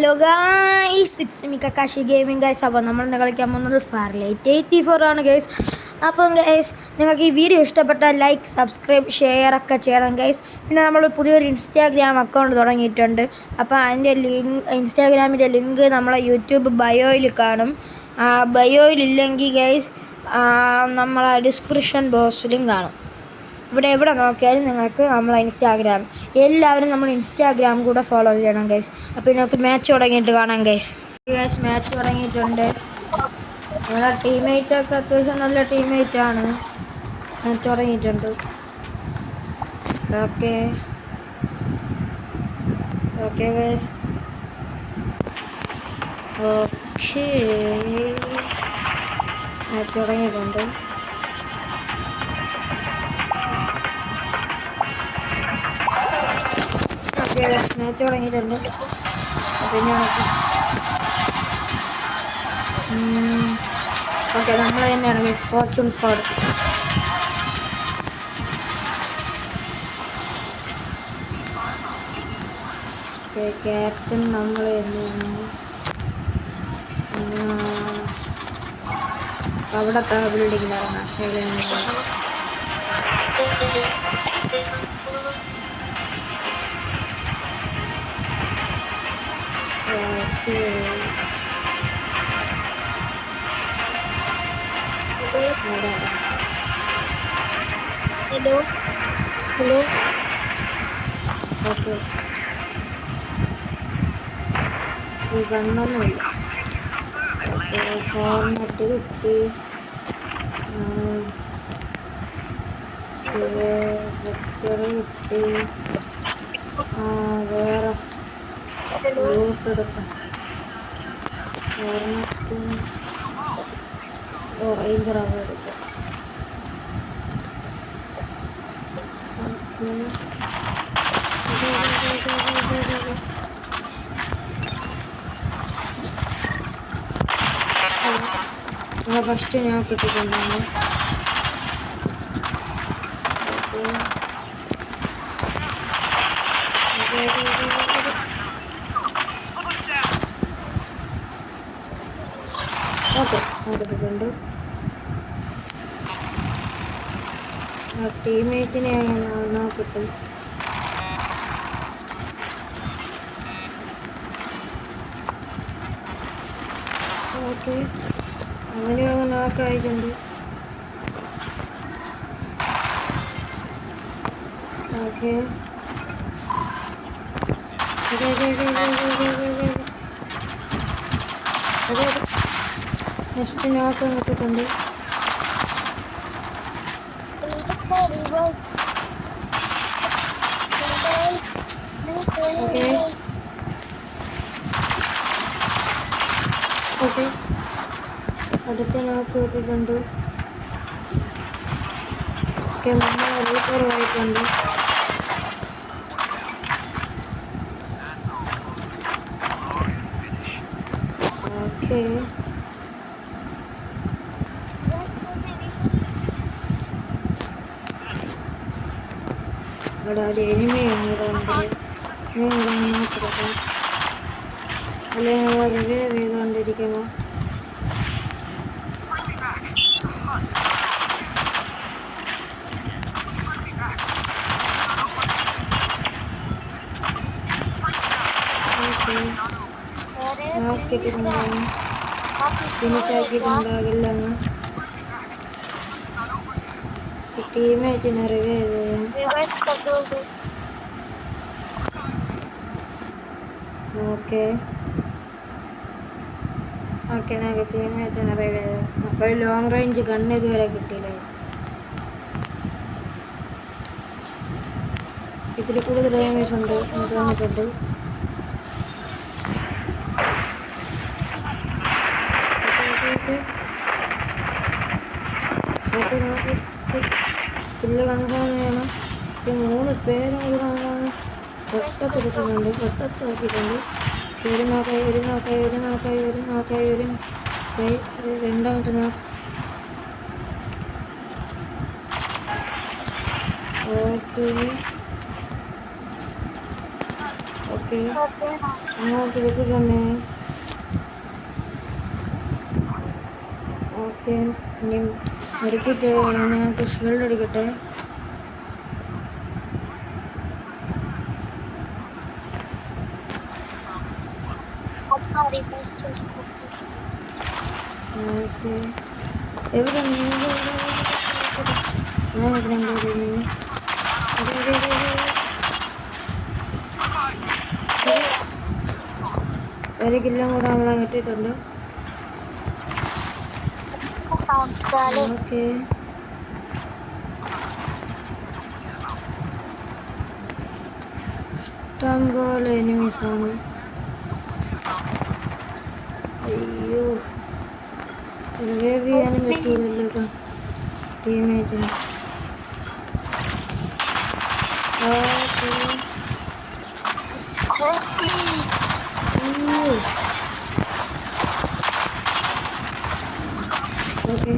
Hello guys, it's me Kakashi gaming guys. അപ്പോൾ നമ്മൾ ഇന്ന് കളിക്കാൻ പോകുന്നത് ഫാർലൈറ്റ് 84 ആണ് ഗൈസ്. അപ്പം ഗൈസ്, നിങ്ങൾക്ക് ഈ വീഡിയോ ഇഷ്ടപ്പെട്ടാൽ ലൈക്ക്, സബ്സ്ക്രൈബ്, ഷെയർ ഒക്കെ ചെയ്യണം ഗൈസ്. പിന്നെ നമ്മൾ പുതിയൊരു ഇൻസ്റ്റാഗ്രാം അക്കൗണ്ട് തുടങ്ങിയിട്ടുണ്ട്. അപ്പോൾ അതിൻ്റെ ഇൻസ്റ്റാഗ്രാമിൻ്റെ ലിങ്ക് നമ്മളെ യൂട്യൂബ് ബയോയിൽ കാണും. ബയോയിലില്ലെങ്കിൽ ഗൈസ് നമ്മളെ ഡിസ്ക്രിപ്ഷൻ ബോക്സിലും കാണും. എവിടെ നോക്കിയാലും നിങ്ങൾക്ക് നമ്മളെ ഇൻസ്റ്റാഗ്രാം, എല്ലാവരും നമ്മൾ ഇൻസ്റ്റാഗ്രാം കൂടെ ഫോളോ ചെയ്യണം ഗൈസ്. അപ്പോൾ നമുക്ക് മാച്ച് തുടങ്ങിയിട്ട് കാണാം ഗൈസ്. മാച്ച് തുടങ്ങിയിട്ടുണ്ട്. നമ്മളെ ടീംമേറ്റൊക്കെ അത്യാവശ്യം നല്ല ടീംമേറ്റാണ്. മാച്ച് തുടങ്ങിയിട്ടുണ്ട്. Okay guys. ഓക്കെ, മാച്ച് തുടങ്ങിയിട്ടുണ്ട്. മാച്ച് തുടങ്ങിയിട്ടുണ്ട്. പിന്നെ ഓക്കെ, നമ്മൾ തന്നെയാണ് guys, Fortune squad. Okay, captain നമ്മൾ തന്നെയാണ്. അവിടത്തെ ബിൽഡിങ്ങിലാണ് ഓസ്ട്രേലിയ. ഹലോ ഓക്കെ, ഈ കണ്ണൊന്നുമില്ല. ഫോർമാറ്റ് കിട്ടി. കിട്ടി. വേറെ ലൂട്ടെടുക്കാം. ഫോർമാറ്റ് റേഞ്ചറാണ് എടുക്കാം. ഫസ്റ്റ് ഞാൻ കിട്ടിയിട്ടുണ്ടായിരുന്നു. ഓക്കെ, അതിട്ടുണ്ട്. ടീംമേറ്റിനെ നോക്കട്ടെ. ഓക്കെ, അങ്ങനെ നോക്കായിട്ടുണ്ട്. ഓക്കെ, നെക്സ്റ്റ് നോക്കാൻ കിട്ടിയിട്ടുണ്ട്. ഓക്കെ, അടുത്ത നോക്ക് കിട്ടിയിട്ടുണ്ട്. ഓക്കെ, നമ്മൾ റീഫോറായിട്ടുണ്ട്. ഓക്കെ, ഇവിടെ ഒരു എനിമയാണ്. ഇവിടെ ഉണ്ട്. അല്ലെങ്കിൽ റിവൈവ് ചെയ്തുകൊണ്ടിരിക്കുന്നു. ഫിനിഷാക്കിയിട്ടുണ്ടാകില്ല. ടീമായിട്ടിനെ റിവൈവ് ചെയ്യാം. ഓക്കെ ഞങ്ങൾക്ക് ടീമായിട്ടിനെ റിവൈവ് ചെയ്യാം. അപ്പോൾ ലോങ് റേഞ്ച് ഗണ്ണ് ഇതുവരെ കിട്ടിയില്ല. ഇതിൽ കൂടുതൽ ഡാമേജ് ഉണ്ട് എനിക്ക് വന്നിട്ടുണ്ട്. ഫുള്ള് കൺഫേം ചെയ്യണം. 3 പേരും കൂടി കൺഫേം പെട്ടെടുക്കുന്നുണ്ട്. പെട്ടെടുക്കിയിട്ടുണ്ട്. ഒരു നോക്കായി രണ്ടാമത്തെ നോക്ക്. ഓക്കെ ഓക്കെ അങ്ങോട്ട് വെക്കുകയാണ്. ഓക്കെ ഇനി എടുക്കിട്ട് ഞങ്ങൾക്ക് ഷീൽഡ് അടിക്കട്ടെ. ഓക്കെ എവിടെ ഒരു കില്ലും കൂടെ നമ്മളെ കിട്ടിയിട്ടുണ്ട്. ഓക്കെ ഇഷ്ടം പോലെ എനിമീസാണ്. അയ്യോ റിവൈവ് ചെയ്യാനും പറ്റൂലല്ലോ ടീമേറ്റിന്. ഓക്കെ ഓക്കെ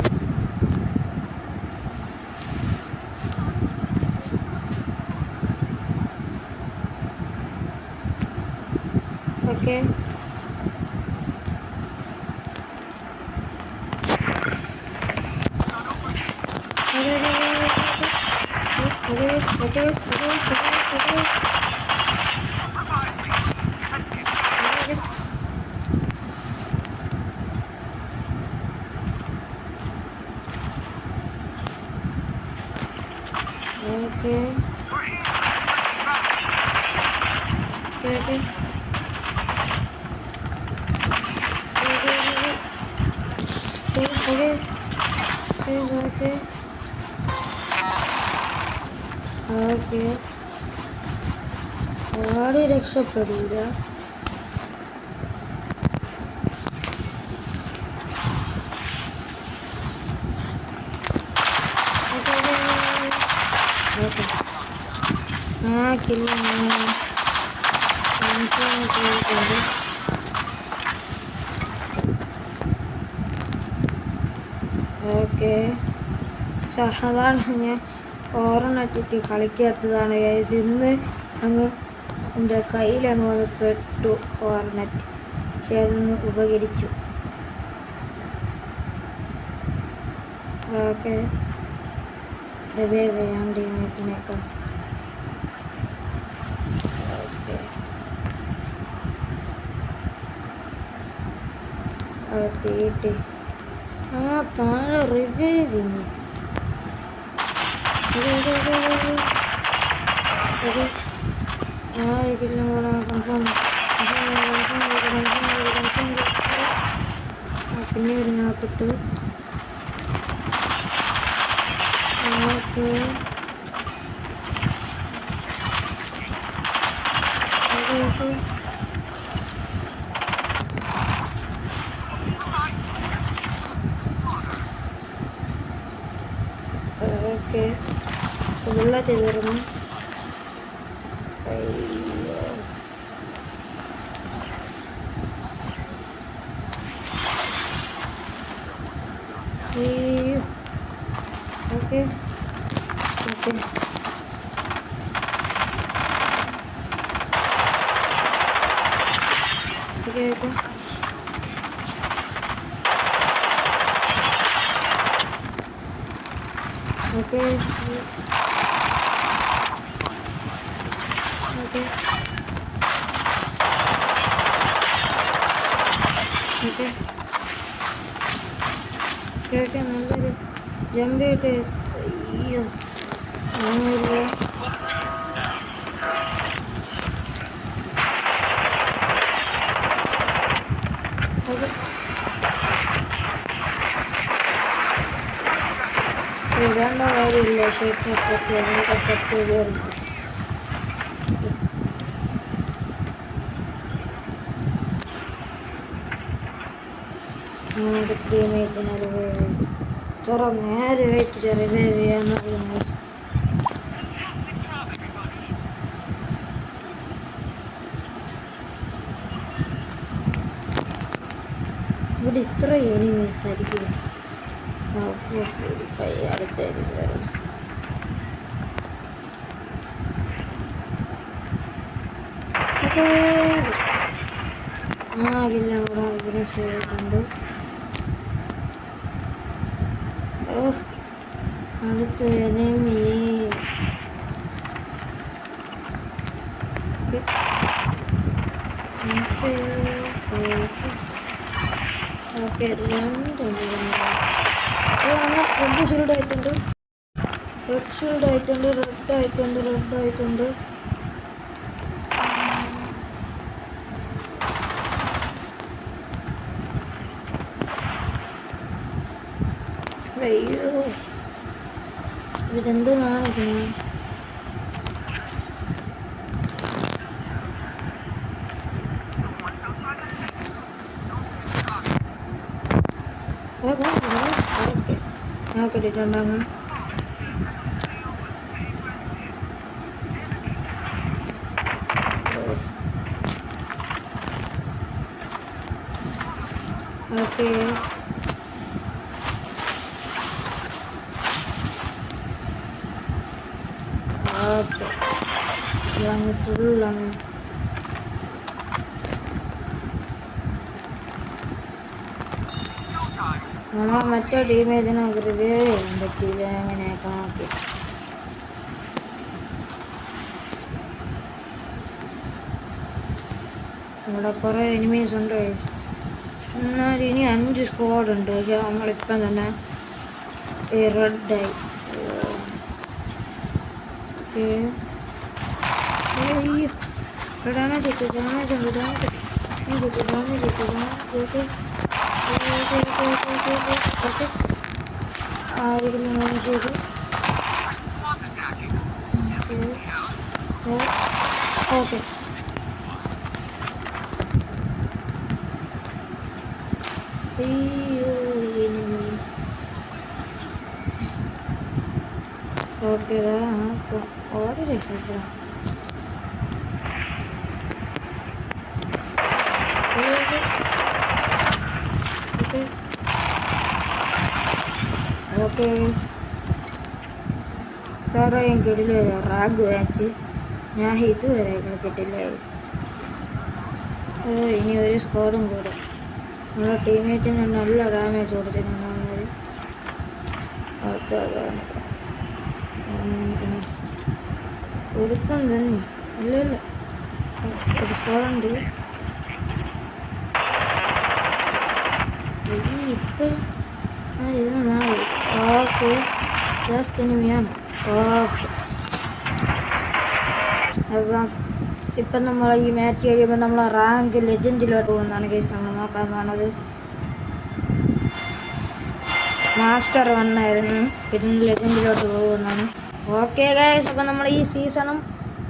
ഓക്കെ ആടെ രക്ഷപ്പെടില്ല. ഓക്കെ സാധാരണ ഞാൻ ഓർണറ്റിട്ട് കളിക്കാത്തതാണ് ഗൈസ്. ഇന്ന് അങ്ങ് എൻ്റെ കയ്യിലങ്ങ് വന്ന് പെട്ടു ഹോർണറ്റ്. പക്ഷെ അതൊന്ന് ഉപകരിച്ചു. ഓക്കെ റിവൈവ് ചെയ്യാം ടീമേറ്റിനേക്കാൾ. ഓക്കെ തീട്ടി താഴെ റിവൈവ് ചെയ്യുന്നു. കില്ലും കൂടെ കൺഫേം. പിന്നെ ഒരു നോക്കിട്ടു. ഓക്കെ ഓക്കെ ബുള്ളറ്റ് തീർന്നു. Okay okay okay okay okay okay കേട്ടെ നല്ലൊരു ജമ്പ് ചെയ്തിട്ട്. അയ്യോ അങ്ങനെയല്ലേ. ഓക്കെ ഇടേണ്ട കാര്യമില്ല. ഷേപ്പ് കയറുന്നു. ഞങ്ങളുടെ ടീമേറ്റിനെ റിവൈവ് ചെയ്തു. ഇത്ര നേരമായിട്ട് റിവൈവ് ചെയ്യാമെന്ന് വിചാരിച്ചു. ഇവിടെ ഇത്ര എനിമീസ് ആയിരിക്കും. അടുത്തേക്ക് കയറും. ആകില്ല അവിടെ ഫിനിഷ് ചെയ്തിട്ടുണ്ട്. അടുത്ത എനിമി. ഓക്കെ റെഡ് ഷീൽഡ് ആയിട്ടുണ്ട്, റെഡ് ഷീൽഡ് ആയിട്ടുണ്ട്, റെഡ് ആയിട്ടുണ്ട്, റെഡ് ആയിട്ടുണ്ട്. അയ്യോ ഇതെന്ത് കാണിക്കണം. നോക്കിട്ടുണ്ടാകും. ഓക്കെ ഓക്കെ ഫുള്ളാണ്. നമ്മൾ മറ്റേ ടീമേജിനെ റിവ്യൂ ചെയ്യാൻ പറ്റിയില്ല. അങ്ങനെയൊക്കെ നോക്കി ഇവിടെ കുറേ എനിമീസ് ഉണ്ട്. എന്നാൽ ഇനി 5 സ്ക്വാഡ് ഉണ്ട്. പക്ഷേ നമ്മളിപ്പം തന്നെ ഈ റെഡായി. ഡാമേജ് കിട്ടും, ഡാമേജ് ഉണ്ട്, ഡാമേജ് കിട്ടും, ഡാമേജ് കിട്ടും. ആയിരിക്കും ചെയ്തു. ഓക്കെ ഓക്കേടാ. ഓടി രക്ഷപ്പെടാം. ഓക്കെ ഇത്രയും കിടില് റാഗ് വാങ്ങിച്ച് ഞാൻ ഇതുവരെ കളിച്ചിട്ടില്ലേ. ഇനി ഒരു സ്കോഡും കൂടെ. നമ്മുടെ ടീമേറ്റിന് നല്ല ഡാമേജ് കൊടുത്തിട്ടുണ്ടാകുന്നത്. ഒരുത്തം തന്നെ അല്ലല്ല ഒരു സ്കോഡുണ്ട്. ഇപ്പം ഇതിന് മാറി. Okay last എനിമിയാണ്. ഓക്കെ അപ്പം ഇപ്പം നമ്മൾ ഈ മാച്ച് കഴിയുമ്പോൾ നമ്മൾ റാങ്ക് ലെജൻഡിലോട്ട് പോകുന്നതാണ് കേസ് നമ്മൾ നോക്കാൻ പോണത്. മാസ്റ്റർ 1 ആയിരുന്നു, പിന്നെ ലെജൻഡിലോട്ട് പോകുന്നതാണ്. ഓക്കെ ഗൈസ്, അപ്പം നമ്മൾ ഈ സീസണും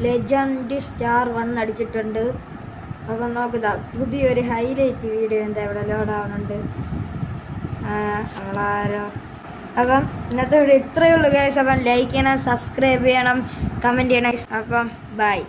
ലെജൻഡ് സ്റ്റാർ 1 അടിച്ചിട്ടുണ്ട്. അപ്പം നോക്കുക പുതിയൊരു ഹൈലൈറ്റ് വീഡിയോ എന്താ ഇവിടെ ലോഡാവുന്നുണ്ട്. നമ്മളാരോ അപ്പം ഇന്നത്തെ വീഡിയോ ഇത്രയേ ഉള്ളൂ ഗൈസ്. അപ്പം ലൈക്ക് ചെയ്യണം, സബ്സ്ക്രൈബ് ചെയ്യണം, കമൻറ്റ് ചെയ്യണം. അപ്പം ബൈ.